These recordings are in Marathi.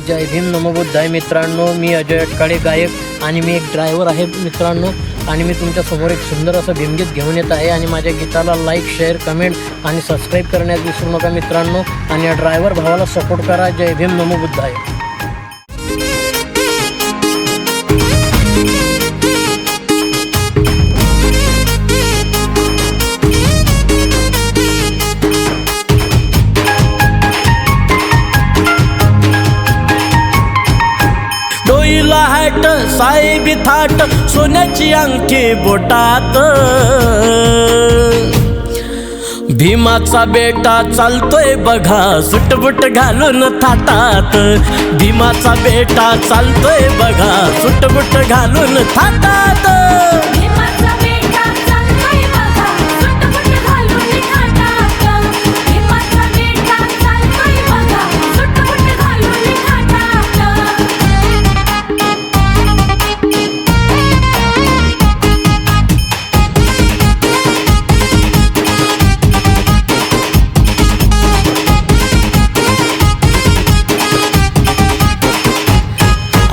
जय भीम नमो बुद्धाय मित्रांनो, मी अजय अटकाळे गायक आणि मी एक ड्रायव्हर आहे मित्रांनो. आणि मी तुमच्या समोर एक सुंदर असं भीमगीत घेऊन येत आहे. आणि माझ्या गीताला लाईक, शेअर, कमेंट आणि सबस्क्राईब करण्यास विसरू नका मित्रांनो. आणि या ड्रायव्हर भावाला सपोर्ट करा. जय भीम नमो बुद्धाय. डोईला हॅट साहेबी थाट सोन्याची अंगठी बोटात, भीमाचा बेटा चालतोय बघा सुटबुट घालून थाटात. भीमाचा बेटा चालतोय बघा सुटबुट घालून थाटात.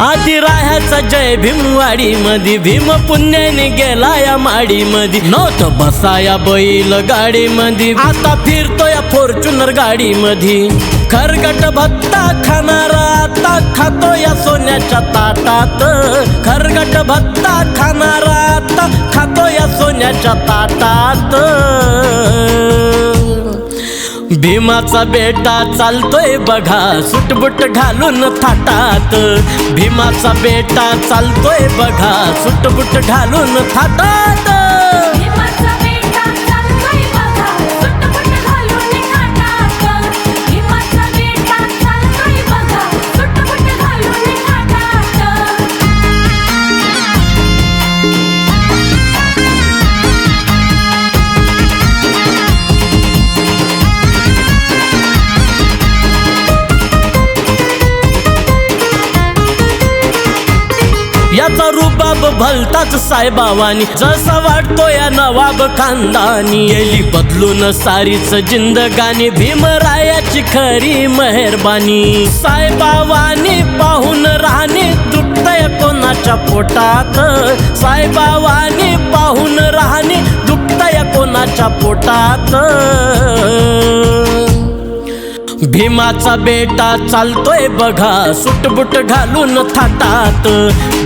आधी राहायचा जय भीमवाडी मधी, भीम पुण्याने गेला या माडी मधी. नव्हतं बसाया बैल गाडी मधी, आता फिरतोय फॉर्च्युनर गाडी मधी. खरगट भत्ता खाणारा आता खातो या सोन्याच्या ताटात. खरगट भत्ता खाणारा आता खातो या सोन्याच्या ताटात. भीमाचा बेटा चालतोय बघा सुटबुट घालून थाटात. भीमाचा बेटा चालतोय बघा सुटबुट घालून थाटात. याचा रुबाब भलताच साहेबावानी, जसा वाटतो या नवाब खानदानी. येली बदलून सारीच जिंदगानी, भीमरायाची खरी मेहरबानी. साहेबावानी पाहून राहणे दुखतय कोणाच्या पोटात. साहेबावानी पाहून राहणे दुखतय कोणाच्या पोटात. भीमाचा बेटा चालतोय बघा सुटबुट घालून थाटात.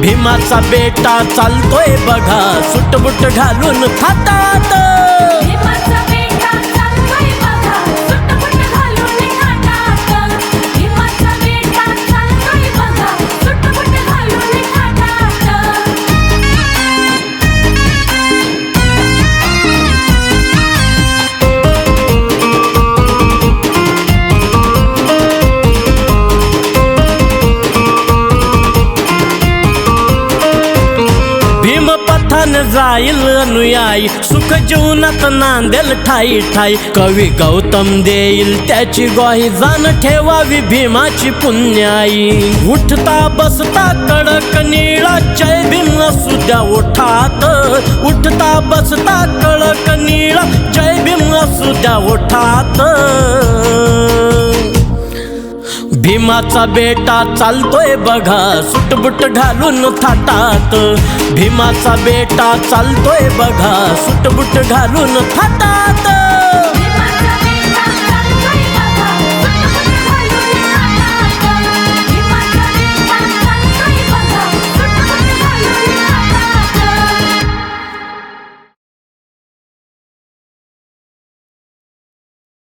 भीमाचा बेटा चालतोय बघा सुटबुट घालून थाटात. पथान जाईल अनुयायी, सुख जीवनात नांदेल ठाई ठाई. कवी गौतम देईल त्याची ग्वाही, जाण ठेवावी भीमाची पुण्याई. उठता बसता कडक निळा जय भीम असू द्या ओठात. उठता बसता कडक निळा जय भीम असू द्या ओठात. भीमाचा बेटा चालतोय बघा सुटबुट घालून थाटात. भीमाचा बेटा चालतोय बघा सुटबुट घालून थाटात.